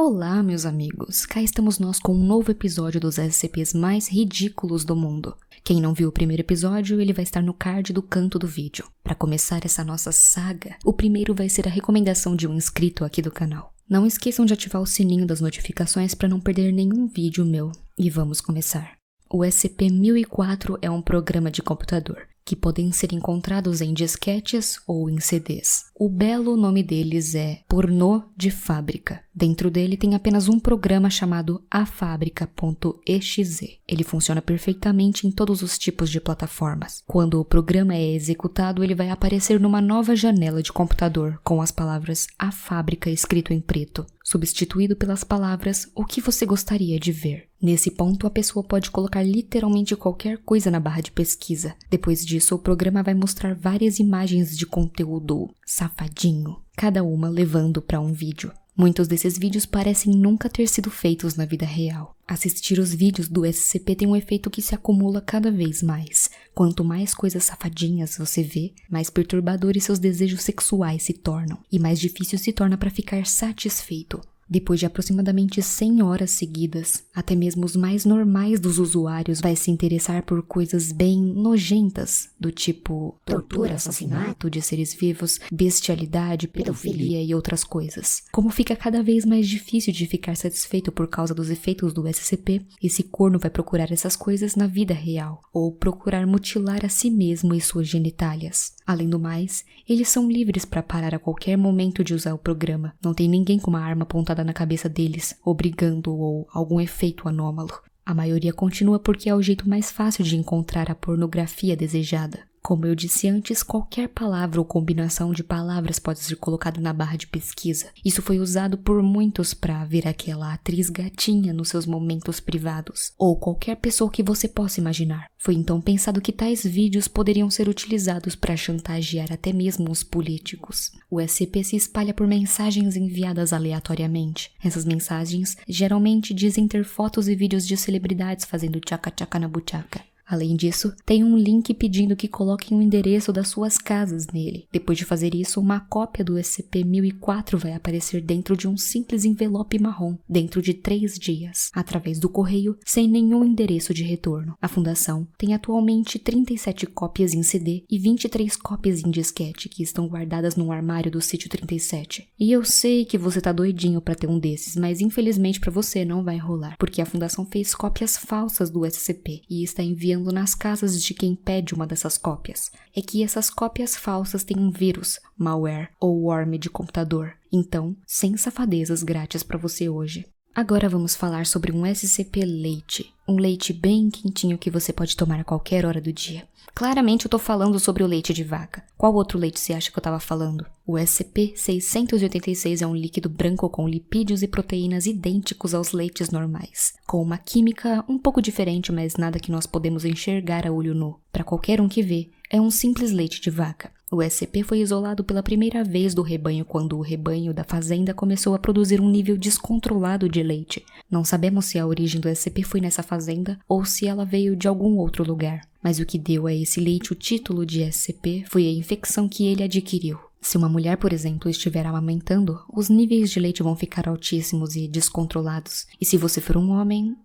Olá, meus amigos! Cá estamos nós com um novo episódio dos SCPs mais ridículos do mundo. Quem não viu o primeiro episódio, ele vai estar no card do canto do vídeo. Para começar essa nossa saga, o primeiro vai ser a recomendação de um inscrito aqui do canal. Não esqueçam de ativar o sininho das notificações para não perder nenhum vídeo meu. E vamos começar. O SCP-1004 é um programa de computador, que podem ser encontrados em disquetes ou em CDs. O belo nome deles é Pornô de Fábrica. Dentro dele tem apenas um programa chamado afábrica.exe. Ele funciona perfeitamente em todos os tipos de plataformas. Quando o programa é executado, ele vai aparecer numa nova janela de computador com as palavras A Fábrica escrito em preto, substituído pelas palavras O que você gostaria de ver. Nesse ponto, a pessoa pode colocar literalmente qualquer coisa na barra de pesquisa. Depois disso, o programa vai mostrar várias imagens de conteúdo safadinho, cada uma levando para um vídeo. Muitos desses vídeos parecem nunca ter sido feitos na vida real. Assistir os vídeos do SCP tem um efeito que se acumula cada vez mais. Quanto mais coisas safadinhas você vê, mais perturbadores seus desejos sexuais se tornam, e mais difícil se torna para ficar satisfeito. Depois de aproximadamente 100 horas seguidas, até mesmo os mais normais dos usuários vai se interessar por coisas bem nojentas, do tipo tortura, assassinato de seres vivos, bestialidade, pedofilia e outras coisas. Como fica cada vez mais difícil de ficar satisfeito por causa dos efeitos do SCP, esse corno vai procurar essas coisas na vida real, ou procurar mutilar a si mesmo e suas genitálias. Além do mais, eles são livres para parar a qualquer momento de usar o programa. Não tem ninguém com uma arma apontada na cabeça deles, obrigando ou algum efeito anômalo. A maioria continua porque é o jeito mais fácil de encontrar a pornografia desejada. Como eu disse antes, qualquer palavra ou combinação de palavras pode ser colocada na barra de pesquisa. Isso foi usado por muitos para ver aquela atriz gatinha nos seus momentos privados, ou qualquer pessoa que você possa imaginar. Foi então pensado que tais vídeos poderiam ser utilizados para chantagear até mesmo os políticos. O SCP se espalha por mensagens enviadas aleatoriamente. Essas mensagens geralmente dizem ter fotos e vídeos de celebridades fazendo tchaca-tchaca na buchaca. Além disso, tem um link pedindo que coloquem o endereço das suas casas nele. Depois de fazer isso, uma cópia do SCP-1004 vai aparecer dentro de um simples envelope marrom, dentro de 3 dias, através do correio, sem nenhum endereço de retorno. A fundação tem atualmente 37 cópias em CD e 23 cópias em disquete, que estão guardadas num armário do sítio 37. E eu sei que você tá doidinho pra ter um desses, mas infelizmente pra você não vai rolar, porque a fundação fez cópias falsas do SCP e está enviando nas casas de quem pede uma dessas cópias. É que essas cópias falsas têm um vírus, malware ou worm de computador. Então, sem safadezas grátis para você hoje. Agora vamos falar sobre um SCP leite. Um leite bem quentinho que você pode tomar a qualquer hora do dia. Claramente eu tô falando sobre o leite de vaca. Qual outro leite você acha que eu tava falando? O SCP-686 é um líquido branco com lipídios e proteínas idênticos aos leites normais, com uma química um pouco diferente, mas nada que nós podemos enxergar a olho nu. Para qualquer um que vê, é um simples leite de vaca. O SCP foi isolado pela primeira vez do rebanho quando o rebanho da fazenda começou a produzir um nível descontrolado de leite. Não sabemos se a origem do SCP foi nessa fazenda ou se ela veio de algum outro lugar. Mas o que deu a esse leite o título de SCP foi a infecção que ele adquiriu. Se uma mulher, por exemplo, estiver amamentando, os níveis de leite vão ficar altíssimos e descontrolados. E se você for um homem...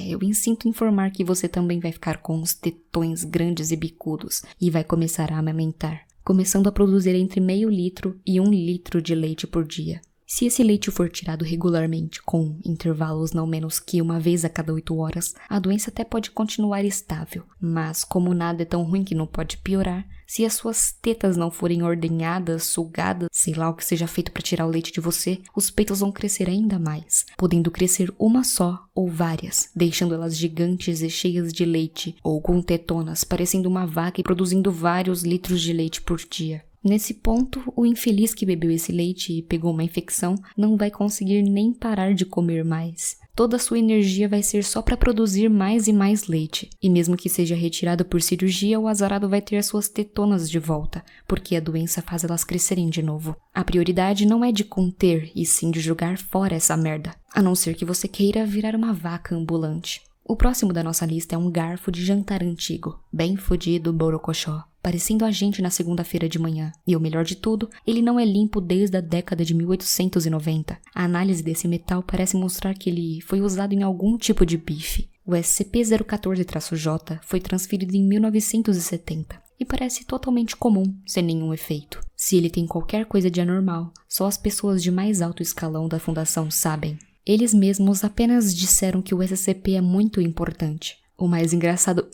eu sinto informar que você também vai ficar com os tetões grandes e bicudos e vai começar a amamentar, começando a produzir entre meio litro e 1 litro de leite por dia. Se esse leite for tirado regularmente, com intervalos não menos que uma vez a cada 8 horas, a doença até pode continuar estável, mas como nada é tão ruim que não pode piorar, se as suas tetas não forem ordenhadas, sugadas, sei lá o que seja feito para tirar o leite de você, os peitos vão crescer ainda mais, podendo crescer uma só ou várias, deixando elas gigantes e cheias de leite, ou com tetonas, parecendo uma vaca e produzindo vários litros de leite por dia. Nesse ponto, o infeliz que bebeu esse leite e pegou uma infecção não vai conseguir nem parar de comer mais. Toda a sua energia vai ser só para produzir mais e mais leite. E mesmo que seja retirado por cirurgia, o azarado vai ter as suas tetonas de volta, porque a doença faz elas crescerem de novo. A prioridade não é de conter, e sim de jogar fora essa merda, a não ser que você queira virar uma vaca ambulante. O próximo da nossa lista é um garfo de jantar antigo, bem fodido, borocochó. parecendo a gente na segunda-feira de manhã. E o melhor de tudo, ele não é limpo desde a década de 1890. A análise desse metal parece mostrar que ele foi usado em algum tipo de bife. O SCP-014-J foi transferido em 1970 e parece totalmente comum, sem nenhum efeito. Se ele tem qualquer coisa de anormal, só as pessoas de mais alto escalão da Fundação sabem. Eles mesmos apenas disseram que o SCP é muito importante. O mais engraçado,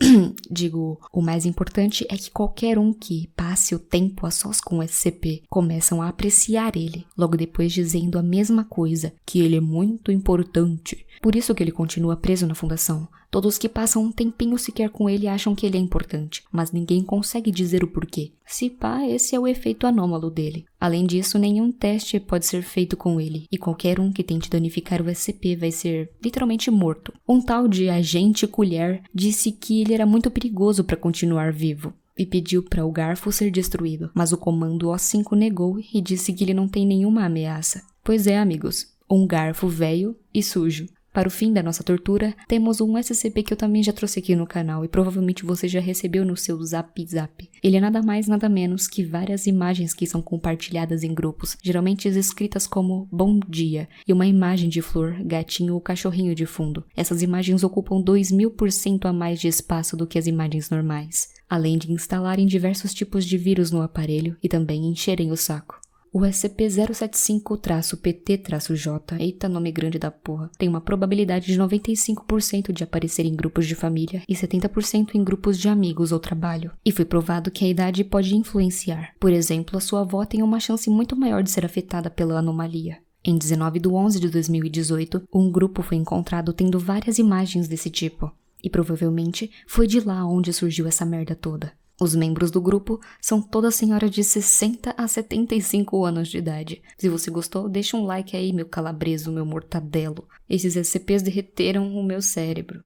o mais importante é que qualquer um que passe o tempo a sós com o SCP começam a apreciar ele, logo depois dizendo a mesma coisa, que ele é muito importante. Por isso que ele continua preso na Fundação. Todos que passam um tempinho sequer com ele acham que ele é importante, mas ninguém consegue dizer o porquê. Se pá, esse é o efeito anômalo dele. Além disso, nenhum teste pode ser feito com ele, e qualquer um que tente danificar o SCP vai ser literalmente morto. Um tal de agente Colher disse que ele era muito perigoso para continuar vivo e pediu para o garfo ser destruído, mas o comando O5 negou e disse que ele não tem nenhuma ameaça. Pois é, amigos, um garfo velho e sujo. Para o fim da nossa tortura, temos um SCP que eu também já trouxe aqui no canal e provavelmente você já recebeu no seu Zap. Ele é nada mais nada menos que várias imagens que são compartilhadas em grupos, geralmente escritas como bom dia, e uma imagem de flor, gatinho ou cachorrinho de fundo. Essas imagens ocupam 2000% a mais de espaço do que as imagens normais, além de instalarem diversos tipos de vírus no aparelho e também encherem o saco. O SCP-075-PT-J, eita nome grande da porra, tem uma probabilidade de 95% de aparecer em grupos de família e 70% em grupos de amigos ou trabalho. E foi provado que a idade pode influenciar. Por exemplo, a sua avó tem uma chance muito maior de ser afetada pela anomalia. Em 19/11/2018, um grupo foi encontrado tendo várias imagens desse tipo. E provavelmente foi de lá onde surgiu essa merda toda. Os membros do grupo são todas senhoras de 60 a 75 anos de idade. Se você gostou, deixa um like aí, meu calabreso, meu mortadelo. Esses SCPs derreteram o meu cérebro.